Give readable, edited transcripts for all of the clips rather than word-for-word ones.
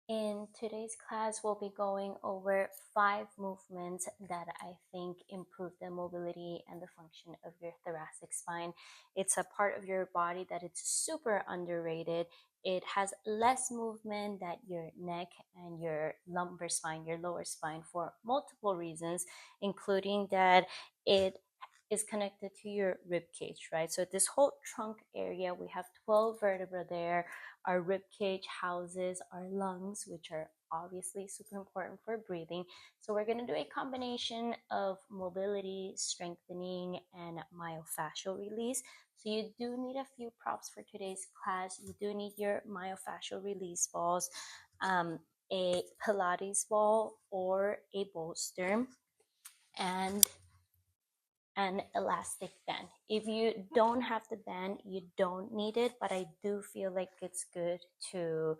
In today's class, we'll be going over 5 movements that I think improve the mobility and the function of your thoracic spine. It's a part of your body that it's super underrated. It has less movement than your neck and your lumbar spine, your lower spine, for multiple reasons, including that it is connected to your rib cage, right? So this whole trunk area, we have 12 vertebrae there. Our rib cage houses our lungs, which are obviously super important for breathing. So we're going to do a combination of mobility, strengthening, and myofascial release. So you do need a few props for today's class. You do need your myofascial release balls, a Pilates ball or a bolster, and an elastic band. If you don't have the band, you don't need it, but I do feel like it's good to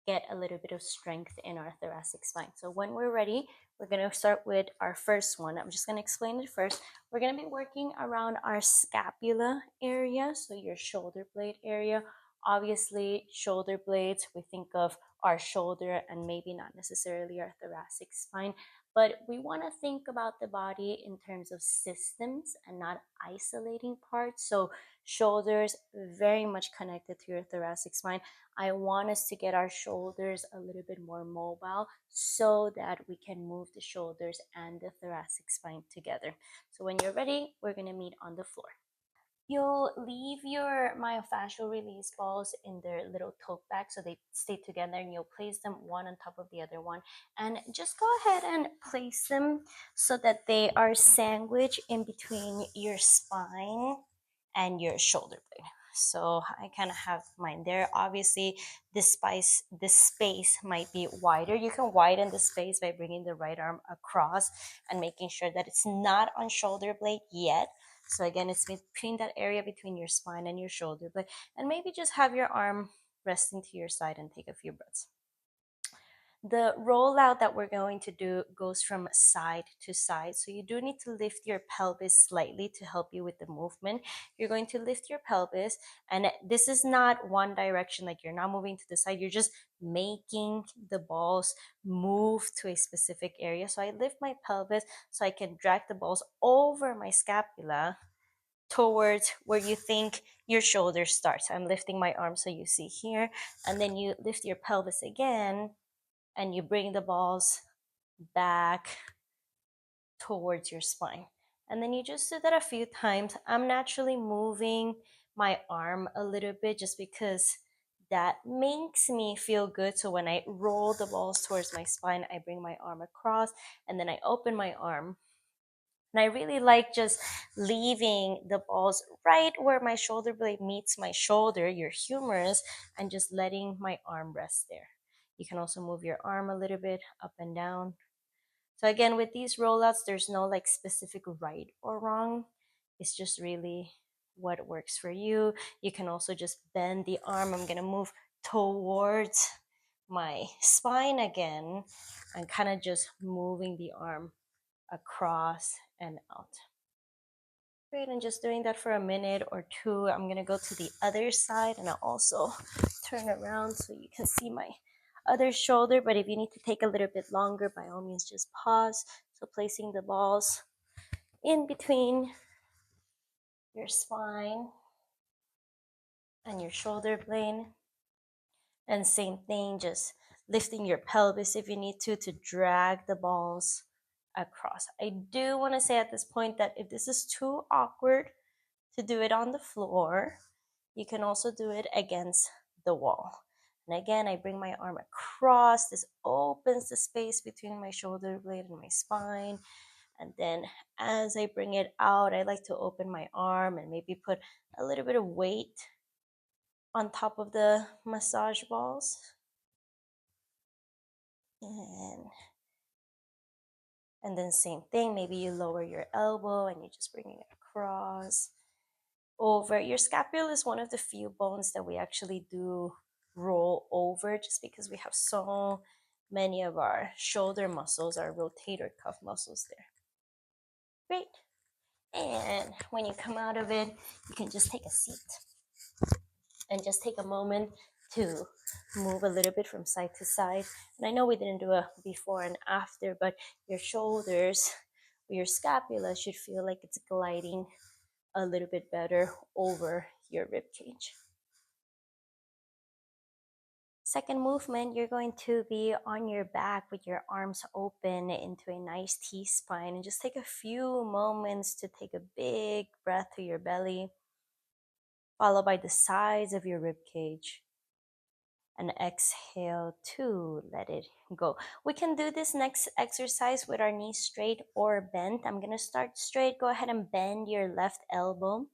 get a little bit of strength in our thoracic spine. So when we're ready, we're going to start with our first one. I'm just going to explain it first. We're going to be working around our scapula area, so your shoulder blade area. Obviously, shoulder blades, we think of our shoulder and maybe not necessarily our thoracic spine, but we want to think about the body in terms of systems and not isolating parts. So shoulders very much connected to your thoracic spine. I want us to get our shoulders a little bit more mobile so that we can move the shoulders and the thoracic spine together. So when you're ready, we're going to meet on the floor. You'll leave your myofascial release balls in their little tote bag so they stay together, and you'll place them one on top of the other one. And just go ahead and place them so that they are sandwiched in between your spine and your shoulder blade. So I kind of have mine there. Obviously, this space might be wider. You can widen the space by bringing the right arm across and making sure that it's not on shoulder blade yet. So again, it's between that area between your spine and your shoulder blade. And maybe just have your arm resting to your side and take a few breaths. The rollout that we're going to do goes from side to side. So you do need to lift your pelvis slightly to help you with the movement. You're going to lift your pelvis, and this is not one direction, like you're not moving to the side. You're just making the balls move to a specific area. So I lift my pelvis so I can drag the balls over my scapula towards where you think your shoulder starts. I'm lifting my arm so you see here, and then you lift your pelvis again and you bring the balls back towards your spine. And then you just do that a few times. I'm naturally moving my arm a little bit just because that makes me feel good. So when I roll the balls towards my spine, I bring my arm across and then I open my arm. And I really like just leaving the balls right where my shoulder blade meets my shoulder, your humerus, and just letting my arm rest there. You can also move your arm a little bit up and down. So again, with these rollouts, there's no like specific right or wrong. It's just really what works for you. You can also just bend the arm. I'm gonna move towards my spine again and kind of just moving the arm across and out. Great, and just doing that for a minute or two. I'm gonna go to the other side and I'll also turn around so you can see my other shoulder. But if you need to take a little bit longer, by all means, just pause. So placing the balls in between your spine and your shoulder blade. And same thing, just lifting your pelvis if you need to drag the balls across. I do want to say at this point that if this is too awkward to do it on the floor, you can also do it against the wall. And again, I bring my arm across. This opens the space between my shoulder blade and my spine. And then as I bring it out, I like to open my arm and maybe put a little bit of weight on top of the massage balls. And then same thing, maybe you lower your elbow and you just bring it across. Over. Your scapula is one of the few bones that we actually do roll over just because we have so many of our shoulder muscles, our rotator cuff muscles there. Great. And when you come out of it, you can just take a seat and just take a moment to move a little bit from side to side. And I know we didn't do a before and after, but your shoulders, your scapula should feel like it's gliding a little bit better over your rib cage. Second movement, you're going to be on your back with your arms open into a nice T-spine, and just take a few moments to take a big breath to your belly, followed by the sides of your rib cage. And exhale to let it go. We can do this next exercise with our knees straight or bent. I'm going to start straight. Go ahead and bend your left elbow.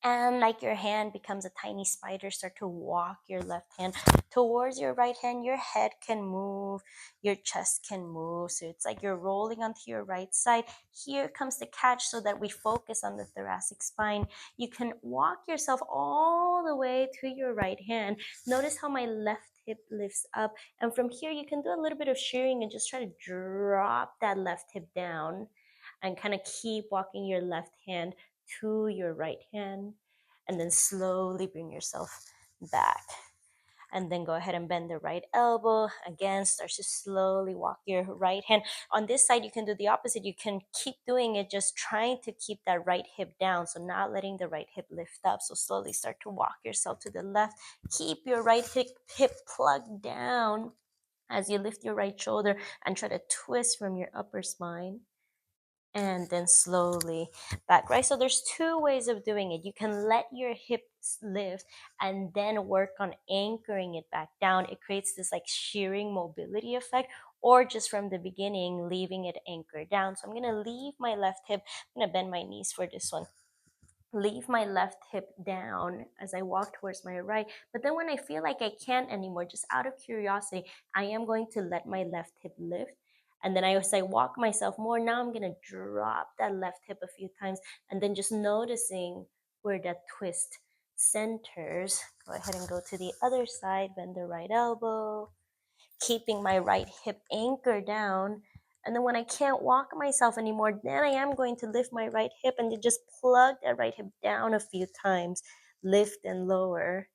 And like your hand becomes a tiny spider, start to walk your left hand towards your right hand. Your head can move, your chest can move. So it's like you're rolling onto your right side. Here comes the catch so that we focus on the thoracic spine. You can walk yourself all the way to your right hand. Notice how my left hip lifts up. And from here, you can do a little bit of shearing and just try to drop that left hip down and kind of keep walking your left hand to your right hand, and then slowly bring yourself back. And then go ahead and bend the right elbow. Again, start to slowly walk your right hand. On this side, you can do the opposite. You can keep doing it, just trying to keep that right hip down. So not letting the right hip lift up. So slowly start to walk yourself to the left. Keep your right hip plugged down as you lift your right shoulder and try to twist from your upper spine, and then slowly back, right? So there's two ways of doing it. You can let your hips lift and then work on anchoring it back down. It creates this like shearing mobility effect, or just from the beginning, leaving it anchored down. So I'm going to leave my left hip. I'm going to bend my knees for this one. Leave my left hip down as I walk towards my right. But then when I feel like I can't anymore, just out of curiosity, I am going to let my left hip lift. And then as I walk myself more, now I'm going to drop that left hip a few times, and then just noticing where that twist centers. Go ahead and go to the other side, bend the right elbow, keeping my right hip anchored down. And then when I can't walk myself anymore, then I am going to lift my right hip and just plug that right hip down a few times, lift and lower.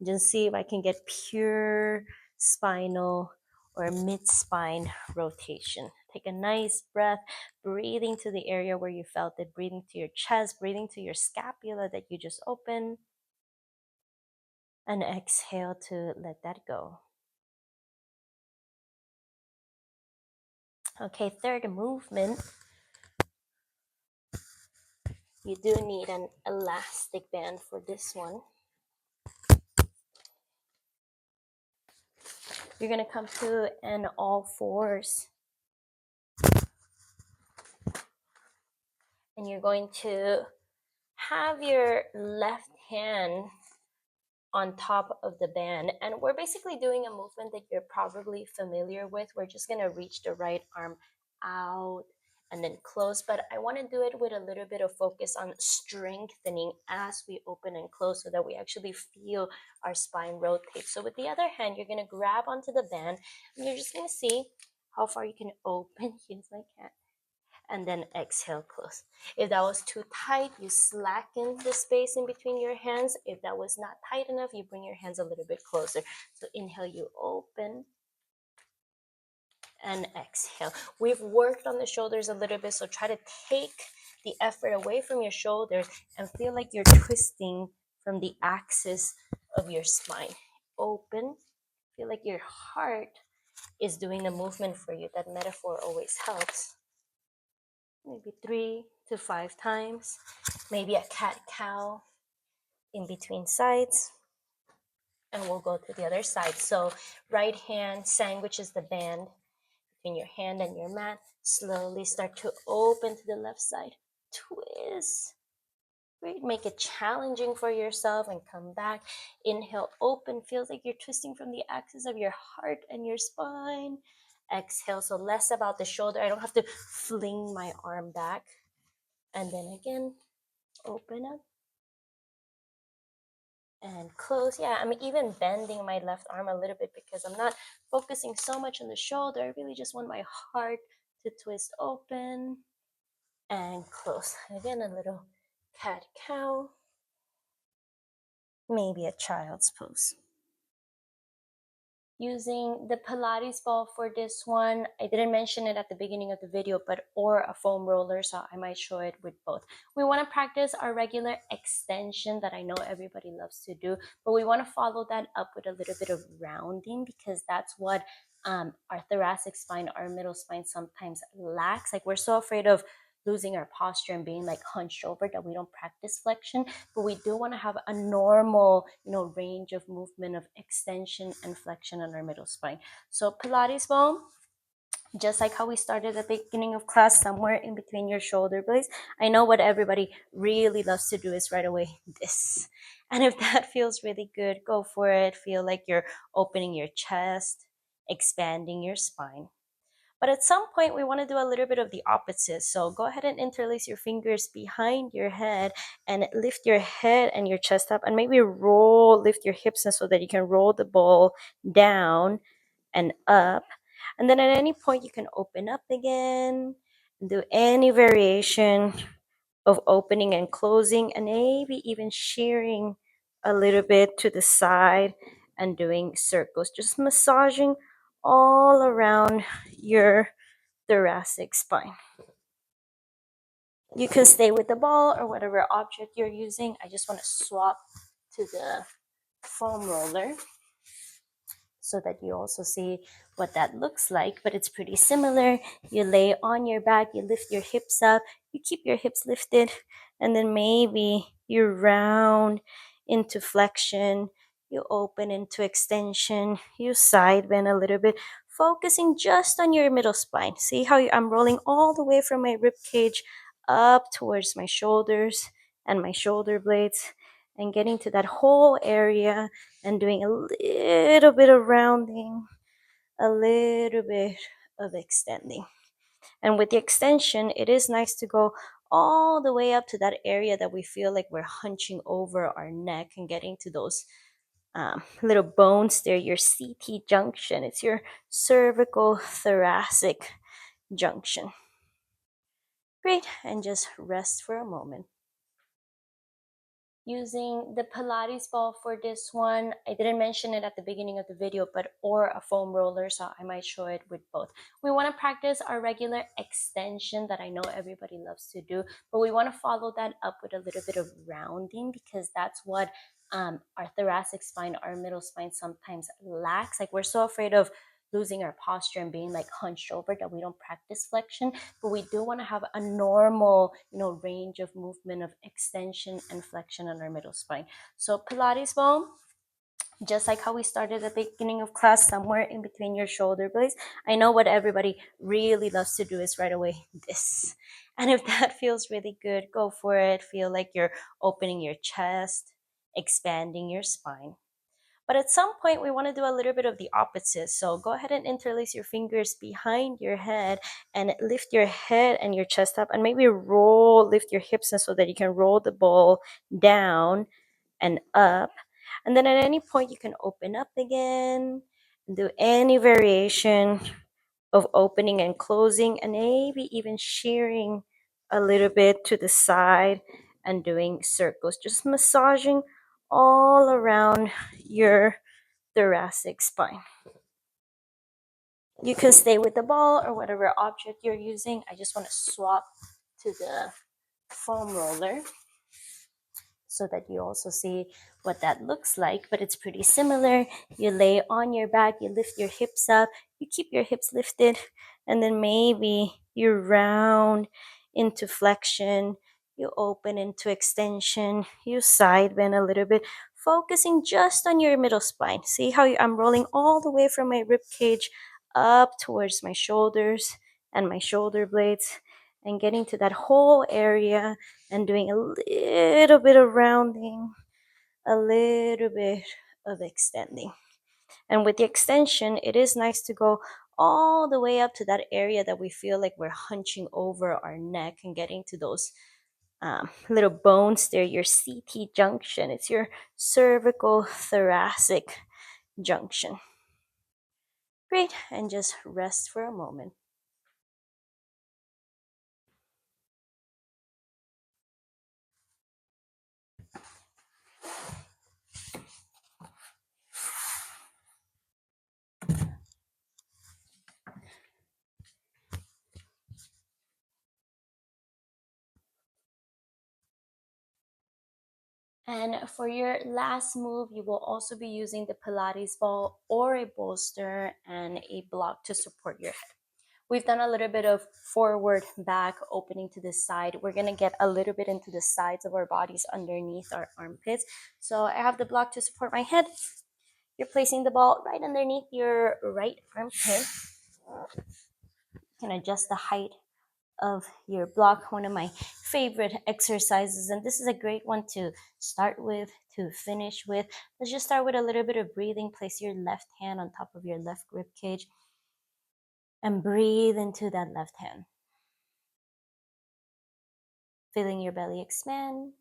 Just see if I can get pure spinal or mid-spine rotation. Take a nice breath, breathing to the area where you felt it, breathing to your chest, breathing to your scapula that you just opened, and exhale to let that go. Okay, third movement. You do need an elastic band for this one. You're going to come to an all fours. And you're going to have your left hand on top of the band. And we're basically doing a movement that you're probably familiar with. We're just going to reach the right arm out and then close. But I want to do it with a little bit of focus on strengthening as we open and close so that we actually feel our spine rotate. So with the other hand, you're going to grab onto the band and you're just going to see how far you can open. Use my cat. And then exhale, close. If that was too tight, you slacken the space in between your hands. If that was not tight enough, you bring your hands a little bit closer. So inhale, you open, and exhale. We've worked on the shoulders a little bit, so try to take the effort away from your shoulders and feel like you're twisting from the axis of your spine. Open, feel like your heart is doing the movement for you. That metaphor always helps. Maybe 3 to 5 times. Maybe a cat-cow in between sides. And we'll go to the other side. So right hand sandwiches the band between your hand and your mat. Slowly start to open to the left side. Twist. Great. Make it challenging for yourself and come back. Inhale, open. Feels like you're twisting from the axis of your heart and your spine. Exhale. So less about the shoulder. I don't have to fling my arm back. And then again, open up and close. Yeah, I'm even bending my left arm a little bit because I'm not focusing so much on the shoulder. I really just want my heart to twist open and close. Again, a little cat-cow, maybe a child's pose. using the Pilates ball for this one. I didn't mention it at the beginning of the video, but or a foam roller, so I might show it with both. We want to practice our regular extension that I know everybody loves to do, but we want to follow that up with a little bit of rounding, because that's what our thoracic spine, our middle spine sometimes lacks. Like, we're so afraid of losing our posture and being like hunched over that we don't practice flexion, but we do want to have a normal, range of movement of extension and flexion on our middle spine. So Pilates ball, just like how we started at the beginning of class, somewhere in between your shoulder blades. I know what everybody really loves to do is right away this. And if that feels really good, go for it. Feel like you're opening your chest, expanding your spine. But at some point, we want to do a little bit of the opposite. So go ahead and interlace your fingers behind your head and lift your head and your chest up, and maybe lift your hips so that you can roll the ball down and up. And then at any point, you can open up again and do any variation of opening and closing, and maybe even shearing a little bit to the side and doing circles, just massaging all around your thoracic spine. You can stay with the ball or whatever object you're using. I just want to swap to the foam roller so that you also see what that looks like, but it's pretty similar. You lay on your back, you lift your hips up, you keep your hips lifted, and then maybe you round into flexion, you open into extension, you side bend a little bit, focusing just on your middle spine. See how I'm rolling all the way from my rib cage up towards my shoulders and my shoulder blades, and getting to that whole area and doing a little bit of rounding, a little bit of extending. And with the extension, it is nice to go all the way up to that area that we feel like we're hunching over our neck and getting to those little bones there, your CT junction. It's your cervical thoracic junction. Great, and just rest for a moment. Using the Pilates ball for this one. I didn't mention it at the beginning of the video, but or a foam roller, so I might show it with both. We want to practice our regular extension that I know everybody loves to do, but we want to follow that up with a little bit of rounding, because that's what our thoracic spine, our middle spine sometimes lacks. Like, we're so afraid of losing our posture and being like hunched over that we don't practice flexion, but we do want to have a normal, range of movement of extension and flexion on our middle spine. So Pilates ball, just like how we started at the beginning of class, somewhere in between your shoulder blades. I know what everybody really loves to do is right away this. And if that feels really good, go for it. Feel like you're opening your chest, expanding your spine. But at some point, we want to do a little bit of the opposite. So go ahead and interlace your fingers behind your head and lift your head and your chest up, and maybe lift your hips so that you can roll the ball down and up. And then at any point, you can open up again and do any variation of opening and closing, and maybe even shearing a little bit to the side and doing circles, just massaging all around your thoracic spine. You can stay with the ball or whatever object you're using. I just want to swap to the foam roller so that you also see what that looks like, but it's pretty similar. You lay on your back, you lift your hips up, you keep your hips lifted, and then maybe you round into flexion, you open into extension, you side bend a little bit, focusing just on your middle spine. See how I'm rolling all the way from my rib cage up towards my shoulders and my shoulder blades, and getting to that whole area and doing a little bit of rounding, a little bit of extending. And with the extension, it is nice to go all the way up to that area that we feel like we're hunching over our neck and getting to those little bones there, your CT junction. It's your cervical thoracic junction. Great, and just rest for a moment. And for your last move, you will also be using the Pilates ball or a bolster and a block to support your head. We've done a little bit of forward, back, opening to the side. We're going to get a little bit into the sides of our bodies underneath our armpits. So I have the block to support my head. You're placing the ball right underneath your right armpit. You can adjust the height of your block, one of my favorite exercises, and this is a great one to start with, to finish with. Let's just start with a little bit of breathing. Place your left hand on top of your left rib cage and breathe into that left hand, feeling your belly expand,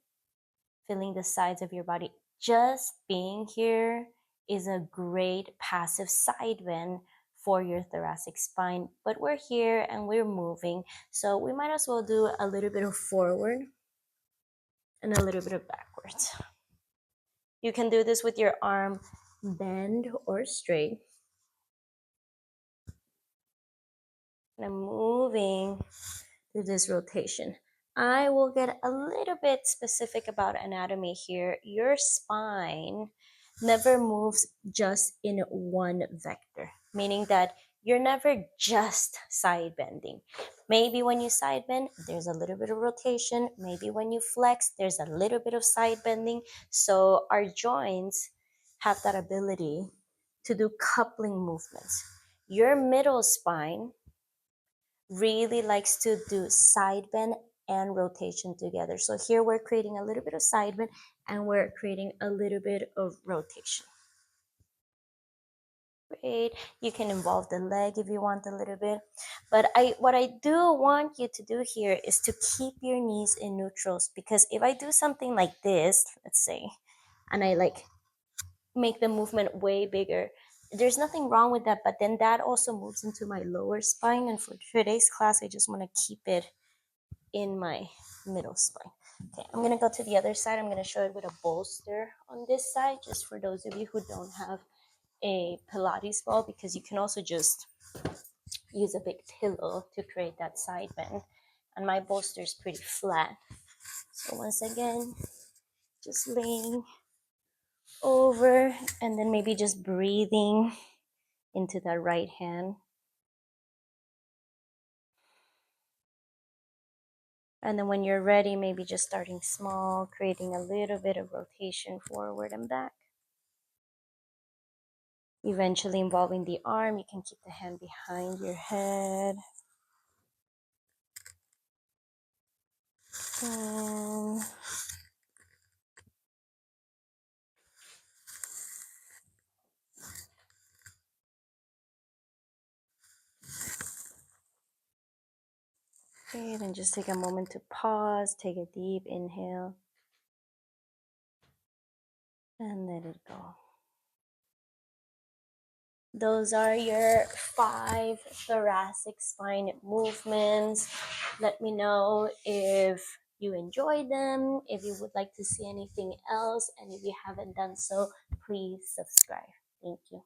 feeling the sides of your body. Just being here is a great passive side bend for your thoracic spine, but we're here and we're moving, so we might as well do a little bit of forward and a little bit of backwards. You can do this with your arm bend or straight. And I'm moving through this rotation. I will get a little bit specific about anatomy here. Your spine never moves just in one vector, meaning that you're never just side bending. Maybe when you side bend, there's a little bit of rotation. Maybe when you flex, there's a little bit of side bending. So our joints have that ability to do coupling movements. Your middle spine really likes to do side bend and rotation together. So here we're creating a little bit of side bend and we're creating a little bit of rotation. Great. You can involve the leg if you want a little bit. But what I do want you to do here is to keep your knees in neutrals, because if I do something like this, let's say, and I like make the movement way bigger, there's nothing wrong with that, but then that also moves into my lower spine, and for today's class I just want to keep it in my middle spine. Okay, I'm gonna go to the other side. I'm gonna show it with a bolster on this side, just for those of you who don't have a Pilates ball, because you can also just use a big pillow to create that side bend. And my bolster is pretty flat. So once again, just laying over and then maybe just breathing into that right hand. And then when you're ready, maybe just starting small, creating a little bit of rotation forward and back. Eventually involving the arm, you can keep the hand behind your head. And okay, then just take a moment to pause, take a deep inhale, and let it go. Those are your 5 thoracic spine movements. Let me know if you enjoyed them, if you would like to see anything else, and if you haven't done so, please subscribe. Thank you.